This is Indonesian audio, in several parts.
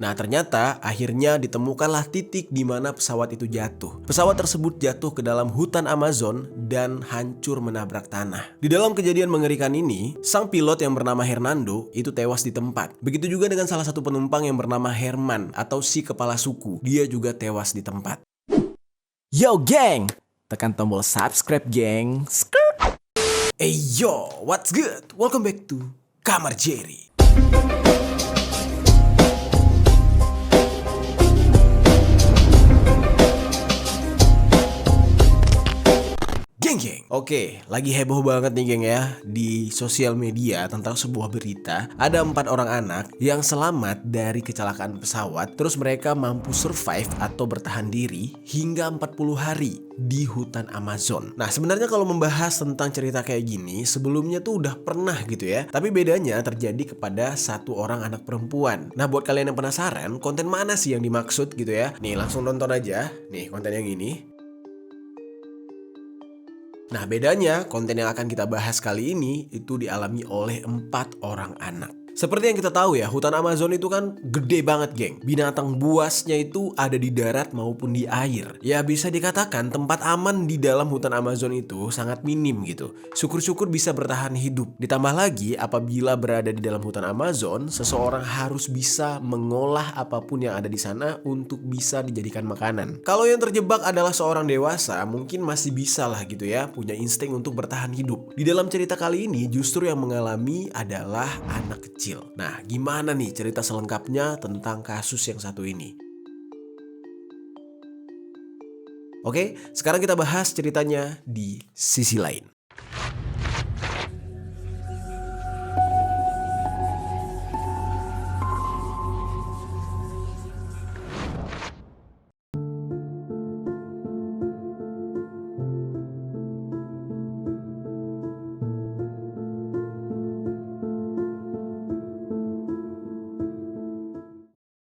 Nah, ternyata akhirnya ditemukanlah titik di mana pesawat itu jatuh. Pesawat tersebut jatuh ke dalam hutan Amazon dan hancur menabrak tanah. Di dalam kejadian mengerikan ini, sang pilot yang bernama Hernando itu tewas di tempat. Begitu juga dengan salah satu penumpang yang bernama Herman atau si kepala suku. Dia juga tewas di tempat. Yo geng, tekan tombol subscribe geng. Hey yo, what's good? Welcome back to Kamar Jerry. Geng. Oke, lagi heboh banget nih geng ya di sosial media tentang sebuah berita. Ada 4 orang anak yang selamat dari kecelakaan pesawat. Terus mereka mampu survive atau bertahan diri hingga 40 hari di hutan Amazon. Nah, sebenarnya kalau membahas tentang cerita kayak gini, sebelumnya tuh udah pernah gitu ya. Tapi bedanya terjadi kepada 1 orang anak perempuan. Nah, buat kalian yang penasaran, konten mana sih yang dimaksud gitu ya? Nih, langsung nonton aja. Nih, konten yang ini. Nah, bedanya konten yang akan kita bahas kali ini itu dialami oleh 4 orang anak. Seperti yang kita tahu ya, hutan Amazon itu kan gede banget geng. Binatang buasnya itu ada di darat maupun di air. Ya bisa dikatakan tempat aman di dalam hutan Amazon itu sangat minim gitu. Syukur-syukur bisa bertahan hidup. Ditambah lagi apabila berada di dalam hutan Amazon, seseorang harus bisa mengolah apapun yang ada di sana untuk bisa dijadikan makanan. Kalau yang terjebak adalah seorang dewasa, mungkin masih bisa lah gitu ya, punya insting untuk bertahan hidup. Di dalam cerita kali ini justru yang mengalami adalah anak kecil. Nah, gimana nih cerita selengkapnya tentang kasus yang satu ini? Oke, sekarang kita bahas ceritanya di sisi lain.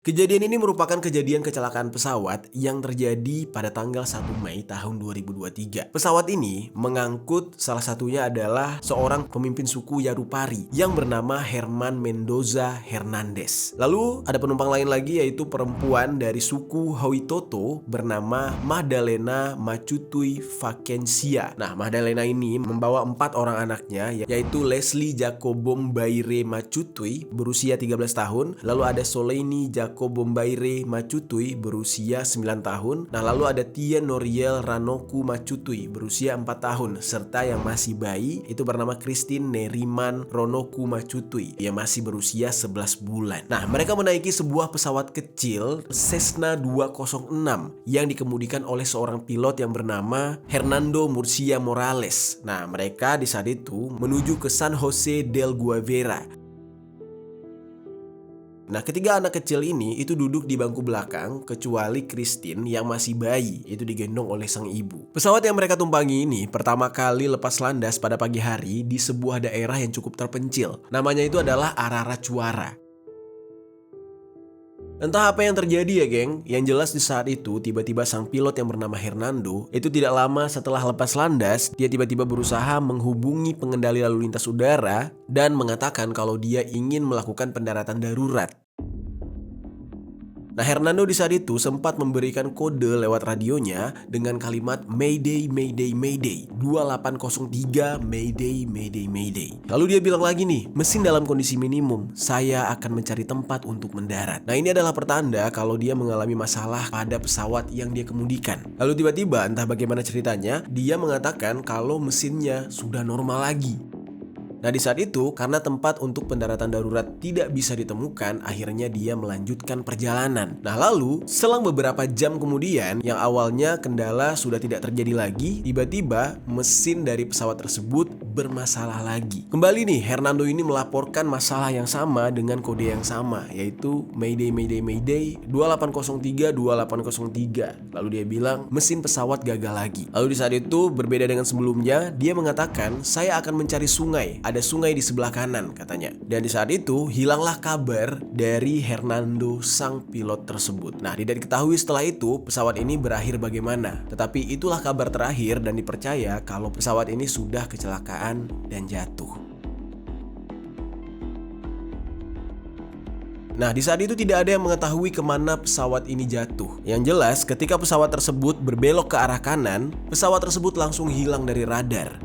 Kejadian ini merupakan kejadian kecelakaan pesawat yang terjadi pada tanggal 1 Mei tahun 2023. Pesawat ini mengangkut salah satunya adalah seorang pemimpin suku Yarupari yang bernama Herman Mendoza Hernandez. Lalu ada penumpang lain lagi yaitu perempuan dari suku Hawitoto bernama Magdalena Macutui Fakensia. Nah, Magdalena ini membawa 4 orang anaknya yaitu Leslie Jacobombaire Macutui berusia 13 tahun, lalu ada Soleini Jacobombaire Macutui berusia 9 tahun. Nah, lalu ada Tia Noriel Ranoku Macutui berusia 4 tahun, serta yang masih bayi itu bernama Christine Neriman Ronoku Macutui yang masih berusia 11 bulan. Nah, mereka menaiki sebuah pesawat kecil Cessna 206 yang dikemudikan oleh seorang pilot yang bernama Hernando Murcia Morales. Nah, mereka di saat itu menuju ke San Jose del Guevara. Nah, ketiga anak kecil ini itu duduk di bangku belakang kecuali Christine yang masih bayi, itu digendong oleh sang ibu. Pesawat yang mereka tumpangi ini pertama kali lepas landas pada pagi hari di sebuah daerah yang cukup terpencil. Namanya itu adalah Ararachuara. Entah apa yang terjadi ya geng, yang jelas di saat itu tiba-tiba sang pilot yang bernama Hernando itu tidak lama setelah lepas landas, dia tiba-tiba berusaha menghubungi pengendali lalu lintas udara dan mengatakan kalau dia ingin melakukan pendaratan darurat. Nah, Hernando di saat itu sempat memberikan kode lewat radionya dengan kalimat Mayday, Mayday, Mayday, 2803 Mayday, Mayday, Mayday. Lalu dia bilang lagi nih, mesin dalam kondisi minimum, saya akan mencari tempat untuk mendarat. Nah, ini adalah pertanda kalau dia mengalami masalah pada pesawat yang dia kemudikan. Lalu tiba-tiba entah bagaimana ceritanya, dia mengatakan kalau mesinnya sudah normal lagi. Nah, di saat itu karena tempat untuk pendaratan darurat tidak bisa ditemukan, akhirnya dia melanjutkan perjalanan. Nah, lalu selang beberapa jam kemudian, yang awalnya kendala sudah tidak terjadi lagi, tiba-tiba mesin dari pesawat tersebut bermasalah lagi. Kembali nih, Hernando ini melaporkan masalah yang sama dengan kode yang sama, yaitu Mayday, Mayday, Mayday, 2803, 2803. Lalu dia bilang mesin pesawat gagal lagi. Lalu di saat itu berbeda dengan sebelumnya, dia mengatakan saya akan mencari sungai. Ada sungai di sebelah kanan katanya. Dan di saat itu hilanglah kabar dari Hernando sang pilot tersebut. Nah, tidak diketahui setelah itu pesawat ini berakhir bagaimana. Tetapi itulah kabar terakhir dan dipercaya kalau pesawat ini sudah kecelakaan dan jatuh. Nah, di saat itu tidak ada yang mengetahui kemana pesawat ini jatuh. Yang jelas, ketika pesawat tersebut berbelok ke arah kanan, pesawat tersebut langsung hilang dari radar.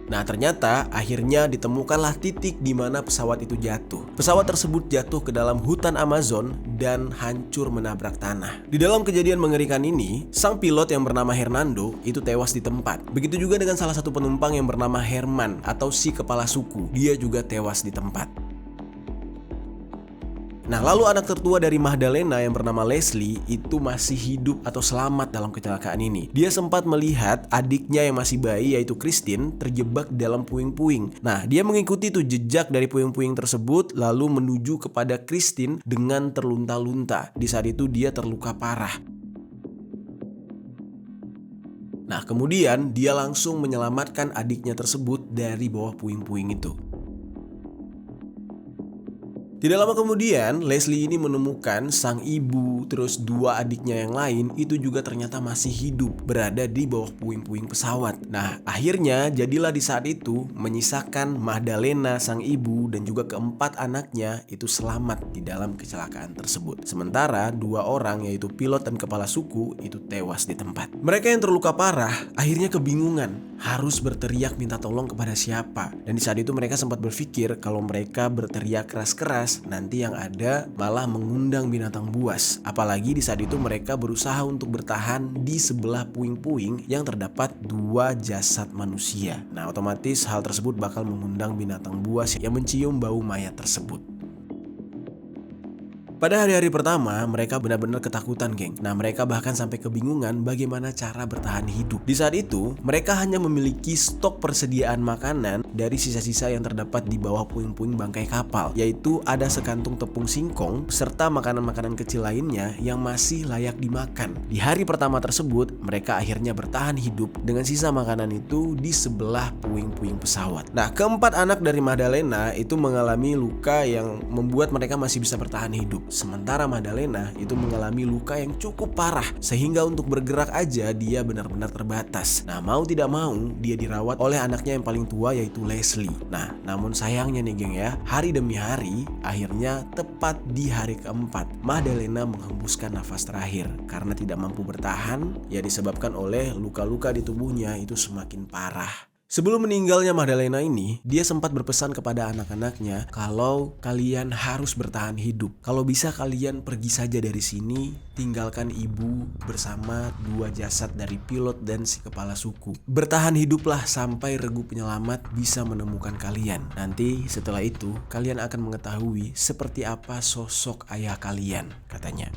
Nah, ternyata akhirnya ditemukanlah titik di mana pesawat itu jatuh. Pesawat tersebut jatuh ke dalam hutan Amazon dan hancur menabrak tanah. Di dalam kejadian mengerikan ini, sang pilot yang bernama Hernando itu tewas di tempat. Begitu juga dengan salah satu penumpang yang bernama Herman atau si kepala suku. Dia juga tewas di tempat. Nah, lalu anak tertua dari Magdalena yang bernama Leslie itu masih hidup atau selamat dalam kecelakaan ini. Dia sempat melihat adiknya yang masih bayi yaitu Christine terjebak dalam puing-puing. Nah, dia mengikuti tuh jejak dari puing-puing tersebut lalu menuju kepada Christine dengan terlunta-lunta. Di saat itu dia terluka parah. Nah, kemudian dia langsung menyelamatkan adiknya tersebut dari bawah puing-puing itu. Tidak lama kemudian, Leslie ini menemukan sang ibu, terus dua adiknya yang lain itu juga ternyata masih hidup, berada di bawah puing-puing pesawat. Nah, akhirnya jadilah di saat itu menyisakan Magdalena, sang ibu, dan juga keempat anaknya itu selamat di dalam kecelakaan tersebut. Sementara dua orang yaitu pilot dan kepala suku itu tewas di tempat. Mereka yang terluka parah akhirnya kebingungan, harus berteriak minta tolong kepada siapa. Dan di saat itu mereka sempat berpikir kalau mereka berteriak keras-keras, nanti yang ada malah mengundang binatang buas. Apalagi di saat itu mereka berusaha untuk bertahan di sebelah puing-puing yang terdapat dua jasad manusia. Nah, otomatis hal tersebut bakal mengundang binatang buas yang mencium bau mayat tersebut. Pada hari-hari pertama, mereka benar-benar ketakutan, geng. Nah, mereka bahkan sampai kebingungan bagaimana cara bertahan hidup. Di saat itu, mereka hanya memiliki stok persediaan makanan dari sisa-sisa yang terdapat di bawah puing-puing bangkai kapal, yaitu ada sekantung tepung singkong serta makanan-makanan kecil lainnya yang masih layak dimakan. Di hari pertama tersebut, mereka akhirnya bertahan hidup dengan sisa makanan itu di sebelah puing-puing pesawat. Nah, keempat anak dari Magdalena itu mengalami luka yang membuat mereka masih bisa bertahan hidup. Sementara Magdalena itu mengalami luka yang cukup parah sehingga untuk bergerak aja dia benar-benar terbatas. Nah, mau tidak mau dia dirawat oleh anaknya yang paling tua yaitu Leslie. Nah, namun sayangnya nih geng ya, hari demi hari akhirnya tepat di hari keempat Magdalena menghembuskan nafas terakhir karena tidak mampu bertahan ya disebabkan oleh luka-luka di tubuhnya itu semakin parah. Sebelum meninggalnya Magdalena ini, dia sempat berpesan kepada anak-anaknya kalau kalian harus bertahan hidup. Kalau bisa kalian pergi saja dari sini, tinggalkan ibu bersama dua jasad dari pilot dan si kepala suku. Bertahan hiduplah sampai regu penyelamat bisa menemukan kalian. Nanti setelah itu, kalian akan mengetahui seperti apa sosok ayah kalian, katanya.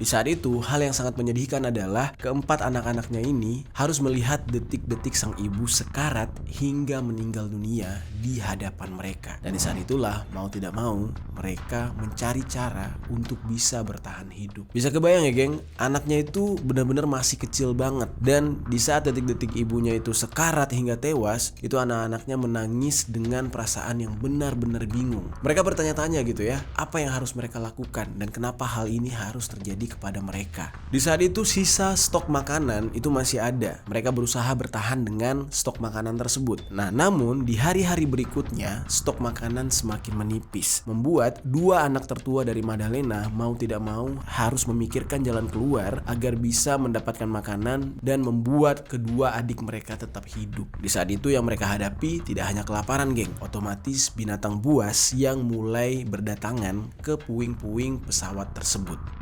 Di saat itu, hal yang sangat menyedihkan adalah keempat anak-anaknya ini harus melihat detik-detik sang ibu sekarat hingga meninggal dunia di hadapan mereka. Dan di saat itulah, mau tidak mau, mereka mencari cara untuk bisa bertahan hidup. Bisa kebayang ya geng, anaknya itu benar-benar masih kecil banget. Dan di saat detik-detik ibunya itu sekarat hingga tewas, itu anak-anaknya menangis dengan perasaan yang benar-benar bingung. Mereka bertanya-tanya gitu ya, apa yang harus mereka lakukan dan kenapa hal ini harus terjadi kepada mereka. Di saat itu sisa stok makanan itu masih ada. Mereka berusaha bertahan dengan stok makanan tersebut. Nah, namun di hari-hari berikutnya stok makanan semakin menipis, membuat dua anak tertua dari Magdalena mau tidak mau harus memikirkan jalan keluar agar bisa mendapatkan makanan dan membuat kedua adik mereka tetap hidup. Di saat itu yang mereka hadapi tidak hanya kelaparan, geng. Otomatis binatang buas yang mulai berdatangan ke puing-puing pesawat tersebut.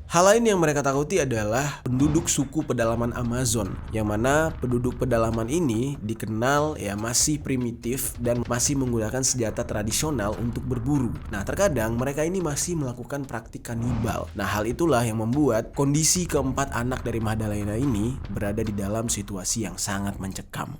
Hal lain yang mereka takuti adalah penduduk suku pedalaman Amazon, yang mana penduduk pedalaman ini dikenal ya masih primitif dan masih menggunakan senjata tradisional untuk berburu. Nah, terkadang mereka ini masih melakukan praktik kanibal. Nah, hal itulah yang membuat kondisi keempat anak dari Magdalena ini berada di dalam situasi yang sangat mencekam.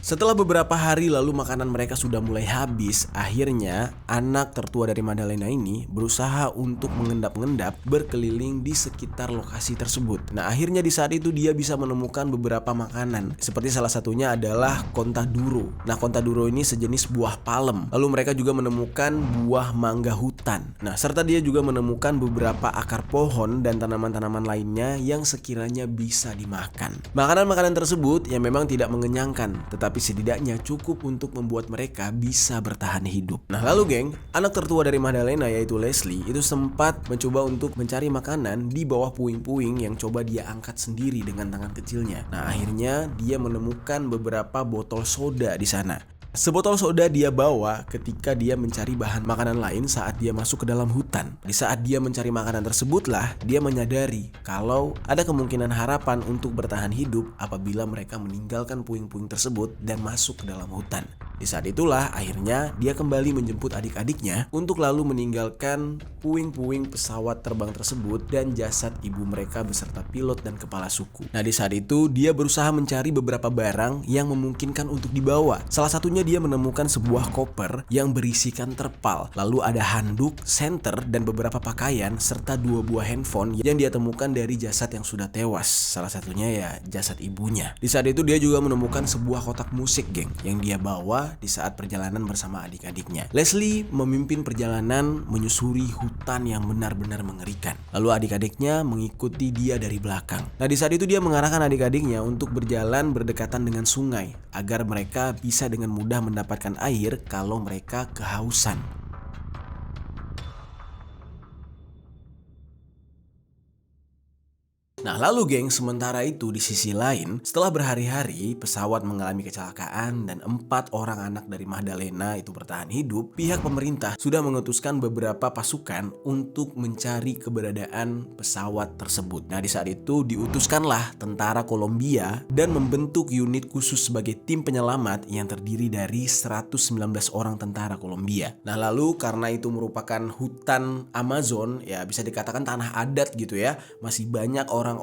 Setelah beberapa hari lalu makanan mereka sudah mulai habis, akhirnya anak tertua dari Magdalena ini berusaha untuk mengendap-endap berkeliling di sekitar lokasi tersebut. Nah, akhirnya di saat itu dia bisa menemukan beberapa makanan, seperti salah satunya adalah contaduro. Nah, contaduro ini sejenis buah palem. Lalu mereka juga menemukan buah mangga hutan. Nah, serta dia juga menemukan beberapa akar pohon dan tanaman-tanaman lainnya yang sekiranya bisa dimakan. Makanan-makanan tersebut yang memang tidak mengenyangkan, tetapi tapi setidaknya cukup untuk membuat mereka bisa bertahan hidup. Nah lalu geng, anak tertua dari Magdalena yaitu Leslie itu sempat mencoba untuk mencari makanan di bawah puing-puing yang coba dia angkat sendiri dengan tangan kecilnya. Nah akhirnya dia menemukan beberapa botol soda di sana. Sebotol soda dia bawa ketika dia mencari bahan makanan lain saat dia masuk ke dalam hutan. Di saat dia mencari makanan tersebutlah dia menyadari kalau ada kemungkinan harapan untuk bertahan hidup apabila mereka meninggalkan puing-puing tersebut dan masuk ke dalam hutan. Di saat itulah akhirnya dia kembali menjemput adik-adiknya untuk lalu meninggalkan puing-puing pesawat terbang tersebut dan jasad ibu mereka beserta pilot dan kepala suku. Nah di saat itu dia berusaha mencari beberapa barang yang memungkinkan untuk dibawa. Salah satunya dia menemukan sebuah koper yang berisikan terpal. Lalu ada handuk, senter, dan beberapa pakaian serta 2 buah handphone yang dia temukan dari jasad yang sudah tewas. Salah satunya ya jasad ibunya. Di saat itu dia juga menemukan sebuah kotak musik geng yang dia bawa di saat perjalanan bersama adik-adiknya. Leslie memimpin perjalanan menyusuri hutan yang benar-benar mengerikan. Lalu adik-adiknya mengikuti dia dari belakang. Nah di saat itu dia mengarahkan adik-adiknya untuk berjalan berdekatan dengan sungai agar mereka bisa dengan mudah mendapatkan air kalau mereka kehausan. Nah lalu geng, sementara itu di sisi lain, setelah berhari-hari pesawat mengalami kecelakaan dan 4 orang anak dari Magdalena itu bertahan hidup, pihak pemerintah sudah mengutuskan beberapa pasukan untuk mencari keberadaan pesawat tersebut. Nah di saat itu diutuskanlah tentara Kolombia dan membentuk unit khusus sebagai tim penyelamat yang terdiri dari 119 orang tentara Kolombia. Nah lalu karena itu merupakan hutan Amazon, ya bisa dikatakan tanah adat gitu ya, masih banyak orang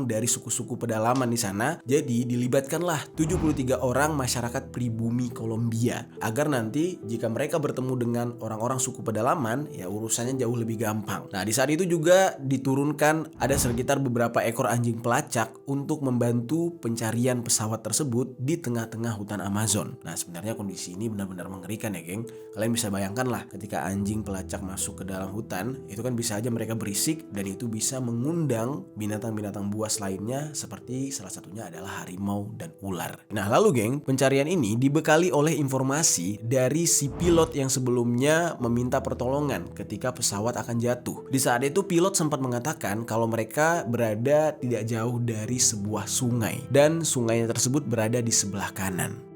dari suku-suku pedalaman di sana. Jadi dilibatkanlah 73 orang masyarakat pribumi Kolombia agar nanti jika mereka bertemu dengan orang-orang suku pedalaman ya urusannya jauh lebih gampang. Nah di saat itu juga diturunkan ada sekitar beberapa ekor anjing pelacak untuk membantu pencarian pesawat tersebut di tengah-tengah hutan Amazon. Nah sebenarnya kondisi ini benar-benar mengerikan ya geng. Kalian bisa bayangkan lah ketika anjing pelacak masuk ke dalam hutan, itu kan bisa aja mereka berisik dan itu bisa mengundang binatang buas lainnya seperti salah satunya adalah harimau dan ular. Nah lalu geng, pencarian ini dibekali oleh informasi dari si pilot yang sebelumnya meminta pertolongan ketika pesawat akan jatuh. Di saat itu pilot sempat mengatakan kalau mereka berada tidak jauh dari sebuah sungai dan sungainya tersebut berada di sebelah kanan.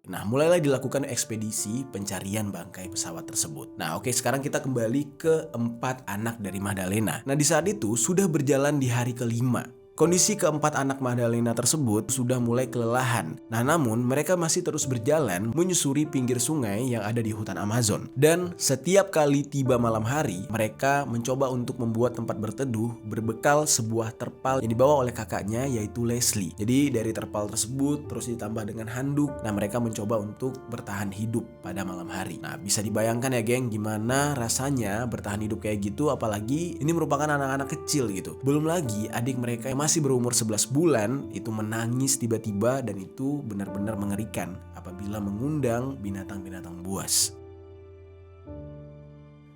Nah, mulailah dilakukan ekspedisi pencarian bangkai pesawat tersebut. Nah, oke, sekarang kita kembali ke 4 anak dari Magdalena. Nah, di saat itu sudah berjalan di hari kelima. Kondisi keempat anak Magdalena tersebut sudah mulai kelelahan. Nah namun mereka masih terus berjalan menyusuri pinggir sungai yang ada di hutan Amazon. Dan setiap kali tiba malam hari, mereka mencoba untuk membuat tempat berteduh berbekal sebuah terpal yang dibawa oleh kakaknya yaitu Leslie. Jadi dari terpal tersebut terus ditambah dengan handuk. Nah mereka mencoba untuk bertahan hidup pada malam hari. Nah bisa dibayangkan ya geng gimana rasanya bertahan hidup kayak gitu, apalagi ini merupakan anak-anak kecil gitu. Belum lagi adik mereka yang masih berumur 11 bulan itu menangis tiba-tiba dan itu benar-benar mengerikan apabila mengundang binatang-binatang buas.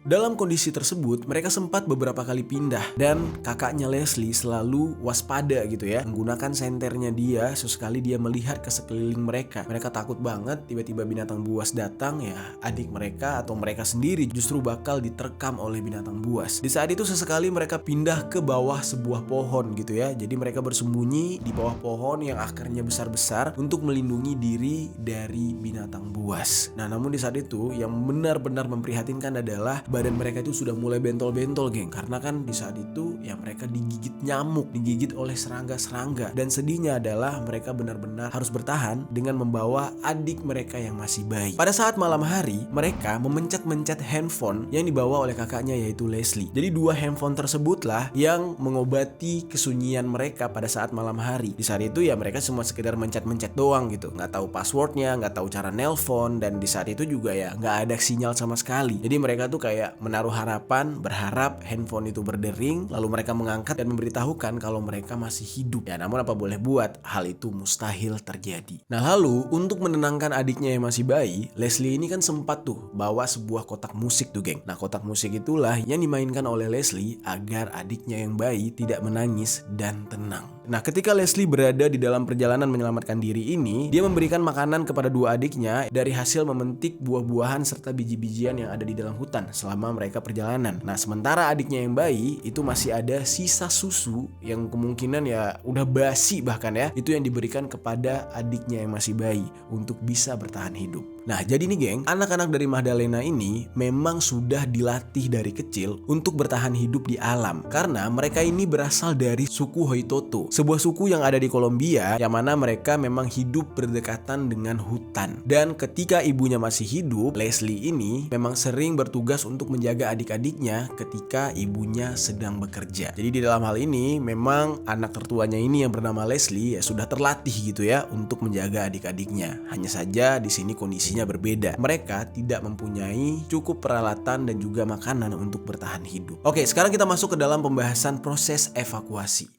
Dalam kondisi tersebut, mereka sempat beberapa kali pindah dan kakaknya Leslie selalu waspada gitu ya, menggunakan senternya dia sesekali dia melihat ke sekeliling mereka. Mereka takut banget tiba-tiba binatang buas datang ya, adik mereka atau mereka sendiri justru bakal diterkam oleh binatang buas. Di saat itu sesekali mereka pindah ke bawah sebuah pohon gitu ya. Jadi mereka bersembunyi di bawah pohon yang akarnya besar-besar untuk melindungi diri dari binatang buas. Nah, namun di saat itu yang benar-benar memprihatinkan adalah badan mereka itu sudah mulai bentol-bentol geng, karena kan di saat itu ya mereka digigit nyamuk, digigit oleh serangga-serangga, dan sedihnya adalah mereka benar-benar harus bertahan dengan membawa adik mereka yang masih bayi. Pada saat malam hari mereka memencet-mencet handphone yang dibawa oleh kakaknya yaitu Leslie. Jadi 2 handphone tersebutlah yang mengobati kesunyian mereka pada saat malam hari. Di saat itu ya mereka semua sekedar mencet-mencet doang gitu, nggak tahu passwordnya, nggak tahu cara nelpon, dan di saat itu juga ya nggak ada sinyal sama sekali. Jadi mereka tuh kayak kayak menaruh harapan, berharap handphone itu berdering, lalu mereka mengangkat dan memberitahukan kalau mereka masih hidup. Ya namun apa boleh buat, hal itu mustahil terjadi. Nah lalu untuk menenangkan adiknya yang masih bayi, Leslie ini kan sempat tuh bawa sebuah kotak musik tuh geng. Nah kotak musik itulah yang dimainkan oleh Leslie agar adiknya yang bayi tidak menangis dan tenang. Nah ketika Leslie berada di dalam perjalanan menyelamatkan diri ini, dia memberikan makanan kepada dua adiknya dari hasil memetik buah-buahan serta biji-bijian yang ada di dalam hutan selama mereka perjalanan. Nah sementara adiknya yang bayi itu masih ada sisa susu yang kemungkinan ya udah basi bahkan ya, itu yang diberikan kepada adiknya yang masih bayi untuk bisa bertahan hidup. Nah jadi nih geng, anak-anak dari Magdalena ini memang sudah dilatih dari kecil untuk bertahan hidup di alam karena mereka ini berasal dari suku Hoitoto, sebuah suku yang ada di Kolombia yang mana mereka memang hidup berdekatan dengan hutan. Dan ketika ibunya masih hidup, Leslie ini memang sering bertugas untuk menjaga adik-adiknya ketika ibunya sedang bekerja. Jadi di dalam hal ini memang anak tertuanya ini yang bernama Leslie ya sudah terlatih gitu ya untuk menjaga adik-adiknya. Hanya saja di sini kondisinya berbeda. Mereka tidak mempunyai cukup peralatan dan juga makanan untuk bertahan hidup. Oke, sekarang kita masuk ke dalam pembahasan proses evakuasi.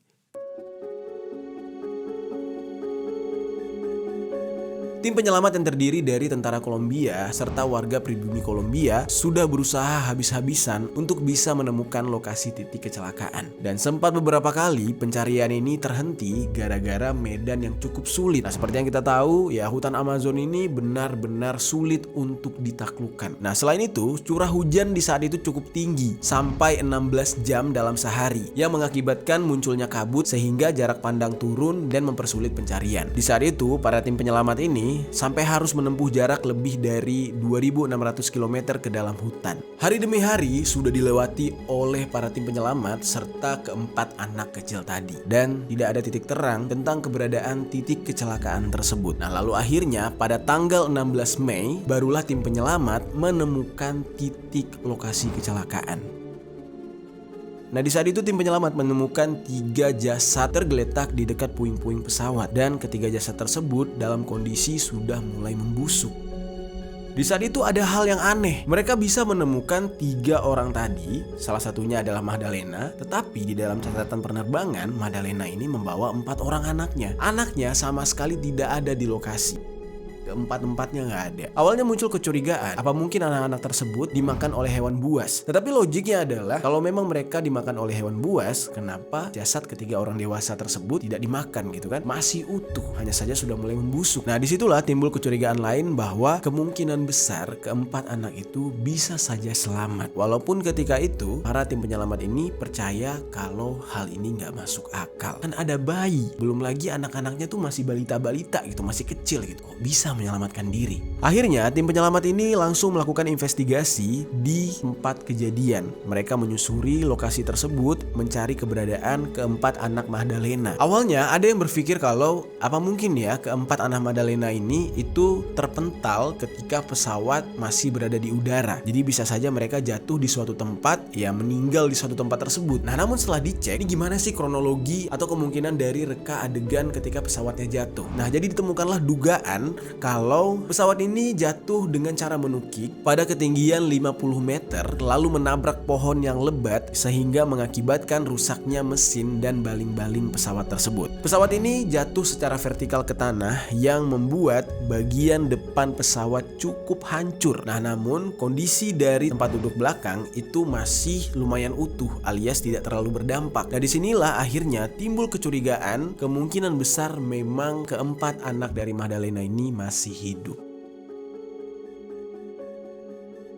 Tim penyelamat yang terdiri dari tentara Kolombia serta warga pribumi Kolombia sudah berusaha habis-habisan untuk bisa menemukan lokasi titik kecelakaan. Dan sempat beberapa kali pencarian ini terhenti gara-gara medan yang cukup sulit. Nah seperti yang kita tahu ya, hutan Amazon ini benar-benar sulit untuk ditaklukkan. Nah selain itu curah hujan di saat itu cukup tinggi sampai 16 jam dalam sehari yang mengakibatkan munculnya kabut sehingga jarak pandang turun dan mempersulit pencarian. Di saat itu para tim penyelamat ini sampai harus menempuh jarak lebih dari 2.600 km ke dalam hutan. Hari demi hari sudah dilewati oleh para tim penyelamat serta keempat anak kecil tadi. Dan tidak ada titik terang tentang keberadaan titik kecelakaan tersebut. Nah lalu akhirnya pada tanggal 16 Mei barulah tim penyelamat menemukan titik lokasi kecelakaan. Nah di saat itu tim penyelamat menemukan 3 jasad tergeletak di dekat puing-puing pesawat dan ketiga jasad tersebut dalam kondisi sudah mulai membusuk. Di saat itu ada hal yang aneh. Mereka bisa menemukan 3 orang tadi, salah satunya adalah Magdalena, tetapi di dalam catatan penerbangan Magdalena ini membawa 4 orang anaknya. Anaknya sama sekali tidak ada di lokasi. Keempat-empatnya nggak ada. Awalnya muncul kecurigaan, apa mungkin anak-anak tersebut dimakan oleh hewan buas? Tetapi logiknya adalah kalau memang mereka dimakan oleh hewan buas, kenapa jasad ketiga orang dewasa tersebut tidak dimakan gitu kan? Masih utuh, hanya saja sudah mulai membusuk. Nah disitulah timbul kecurigaan lain bahwa kemungkinan besar keempat anak itu bisa saja selamat. Walaupun ketika itu para tim penyelamat ini percaya kalau hal ini nggak masuk akal. Kan ada bayi, belum lagi anak-anaknya tuh masih balita-balita gitu, masih kecil gitu. Kok bisa menyelamatkan diri? Akhirnya tim penyelamat ini langsung melakukan investigasi di tempat kejadian. Mereka menyusuri lokasi tersebut mencari keberadaan keempat anak Magdalena. Awalnya ada yang berpikir kalau apa mungkin ya keempat anak Magdalena ini itu terpental ketika pesawat masih berada di udara. Jadi bisa saja mereka jatuh di suatu tempat ya, meninggal di suatu tempat tersebut. Nah namun setelah dicek, ini gimana sih kronologi atau kemungkinan dari reka adegan ketika pesawatnya jatuh? Nah jadi ditemukanlah dugaan kalau pesawat ini jatuh dengan cara menukik pada ketinggian 50 meter lalu menabrak pohon yang lebat sehingga mengakibatkan rusaknya mesin dan baling-baling pesawat tersebut. Pesawat ini jatuh secara vertikal ke tanah yang membuat bagian depan pesawat cukup hancur. Nah namun kondisi dari tempat duduk belakang itu masih lumayan utuh alias tidak terlalu berdampak. Nah disinilah akhirnya timbul kecurigaan kemungkinan besar memang keempat anak dari Magdalena ini masih hidup.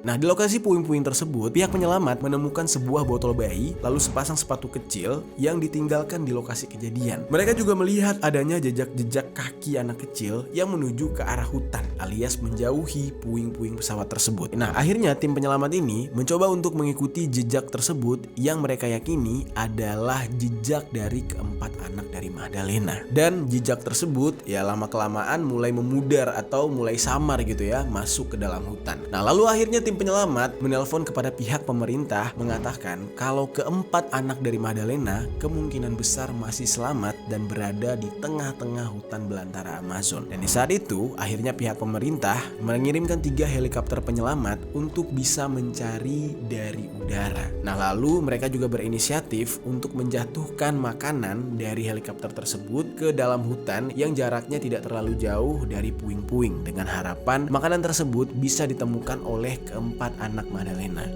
Nah di lokasi puing-puing tersebut, pihak penyelamat menemukan sebuah botol bayi lalu sepasang sepatu kecil yang ditinggalkan di lokasi kejadian. Mereka juga melihat adanya jejak-jejak kaki anak kecil yang menuju ke arah hutan alias menjauhi puing-puing pesawat tersebut. Nah akhirnya tim penyelamat ini mencoba untuk mengikuti jejak tersebut yang mereka yakini adalah jejak dari keempat anak dari Magdalena. Dan jejak tersebut ya lama-kelamaan mulai memudar atau mulai samar gitu ya masuk ke dalam hutan. Nah lalu akhirnya tim tim penyelamat menelpon kepada pihak pemerintah mengatakan kalau keempat anak dari Madalena kemungkinan besar masih selamat dan berada di tengah-tengah hutan belantara Amazon. Dan di saat itu akhirnya pihak pemerintah mengirimkan 3 helikopter penyelamat untuk bisa mencari dari udara. Nah, lalu mereka juga berinisiatif untuk menjatuhkan makanan dari helikopter tersebut ke dalam hutan yang jaraknya tidak terlalu jauh dari puing-puing dengan harapan makanan tersebut bisa ditemukan oleh keempat anak Madalena.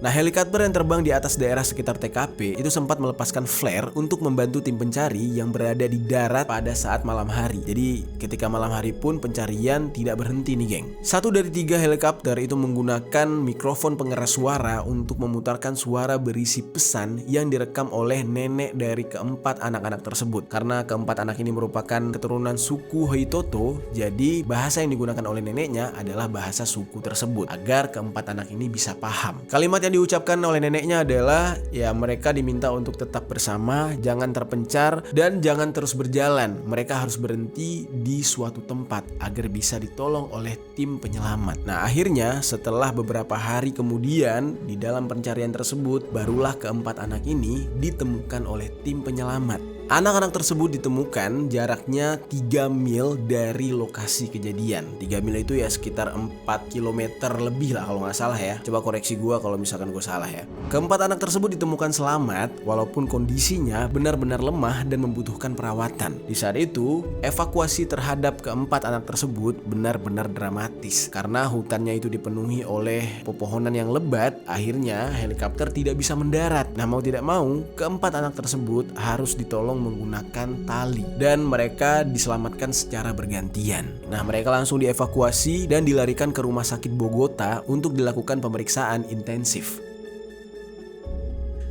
Nah, helikopter yang terbang di atas daerah sekitar TKP itu sempat melepaskan flare untuk membantu tim pencari yang berada di darat pada saat malam hari. Jadi ketika malam hari pun pencarian tidak berhenti nih geng. 1 dari 3 helikopter itu menggunakan mikrofon pengeras suara untuk memutarkan suara berisi pesan yang direkam oleh nenek dari keempat anak-anak tersebut. Karena keempat anak ini merupakan keturunan suku Hoitoto, jadi bahasa yang digunakan oleh neneknya adalah bahasa suku tersebut agar keempat anak ini bisa paham. Kalimat yang diucapkan oleh neneknya adalah ya mereka diminta untuk tetap bersama, jangan terpencar dan jangan terus berjalan. Mereka harus berhenti di suatu tempat agar bisa ditolong oleh tim penyelamat. Nah, akhirnya setelah beberapa hari kemudian di dalam pencarian tersebut barulah keempat anak ini ditemukan oleh tim penyelamat. Anak-anak tersebut ditemukan jaraknya 3 mil dari lokasi kejadian. 3 mil itu ya sekitar 4 km lebih lah kalau nggak salah ya. Coba koreksi gua kalau misalkan gue salah ya. Keempat anak tersebut ditemukan selamat walaupun kondisinya benar-benar lemah dan membutuhkan perawatan. Di saat itu, evakuasi terhadap keempat anak tersebut benar-benar dramatis. Karena hutannya itu dipenuhi oleh pepohonan yang lebat, akhirnya helikopter tidak bisa mendarat. Nah, mau tidak mau, keempat anak tersebut harus ditolong menggunakan tali dan mereka diselamatkan secara bergantian. Nah, mereka langsung dievakuasi dan dilarikan ke rumah sakit Bogota untuk dilakukan pemeriksaan intensif.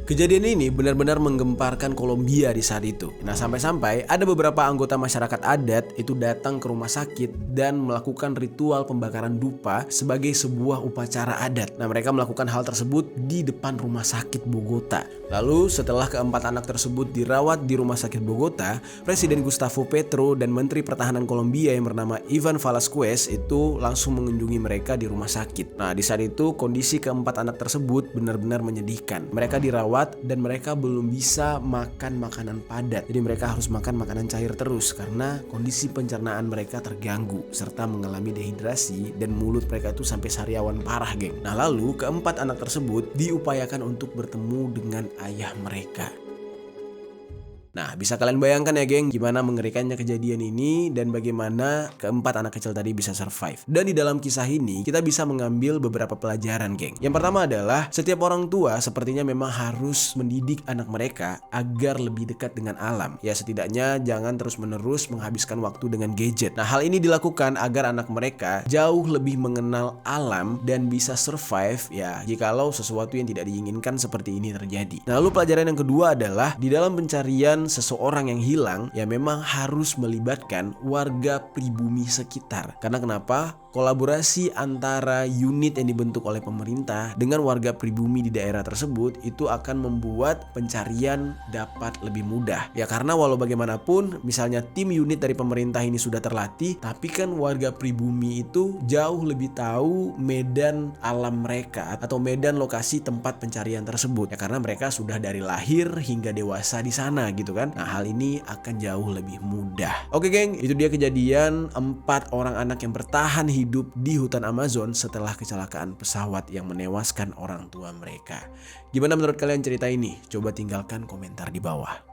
Kejadian ini benar-benar menggemparkan Kolombia di saat itu. Nah, sampai-sampai ada beberapa anggota masyarakat adat itu datang ke rumah sakit dan melakukan ritual pembakaran dupa sebagai sebuah upacara adat. Nah, mereka melakukan hal tersebut di depan rumah sakit Bogota. Lalu setelah keempat anak tersebut dirawat di rumah sakit Bogota, Presiden Gustavo Petro dan Menteri Pertahanan Kolombia yang bernama Ivan Velasquez itu langsung mengunjungi mereka di rumah sakit. Nah, di saat itu kondisi keempat anak tersebut benar-benar menyedihkan. Mereka dirawat dan mereka belum bisa makan makanan padat. Jadi mereka harus makan makanan cair terus karena kondisi pencernaan mereka terganggu serta mengalami dehidrasi dan mulut mereka itu sampai sariawan parah, geng. Nah, lalu keempat anak tersebut diupayakan untuk bertemu dengan ayah mereka. Nah, bisa kalian bayangkan ya geng, gimana mengerikannya kejadian ini dan bagaimana keempat anak kecil tadi bisa survive. Dan di dalam kisah ini kita bisa mengambil beberapa pelajaran geng. Yang pertama adalah setiap orang tua sepertinya memang harus mendidik anak mereka agar lebih dekat dengan alam. Ya, setidaknya jangan terus-menerus menghabiskan waktu dengan gadget. Nah, hal ini dilakukan agar anak mereka jauh lebih mengenal alam dan bisa survive ya jikalau sesuatu yang tidak diinginkan seperti ini terjadi. Nah, lalu pelajaran yang kedua adalah di dalam pencarian seseorang yang hilang ya memang harus melibatkan warga pribumi sekitar. Karena kenapa? Kolaborasi antara unit yang dibentuk oleh pemerintah dengan warga pribumi di daerah tersebut itu akan membuat pencarian dapat lebih mudah. Ya, karena walau bagaimanapun misalnya tim unit dari pemerintah ini sudah terlatih, tapi kan warga pribumi itu jauh lebih tahu medan alam mereka atau medan lokasi tempat pencarian tersebut. Ya, karena mereka sudah dari lahir hingga dewasa di sana gitu kan. Nah, hal ini akan jauh lebih mudah. Oke geng, itu dia kejadian 4 orang anak yang bertahan hidup di hutan Amazon setelah kecelakaan pesawat yang menewaskan orang tua mereka. Gimana menurut kalian cerita ini? Coba tinggalkan komentar di bawah.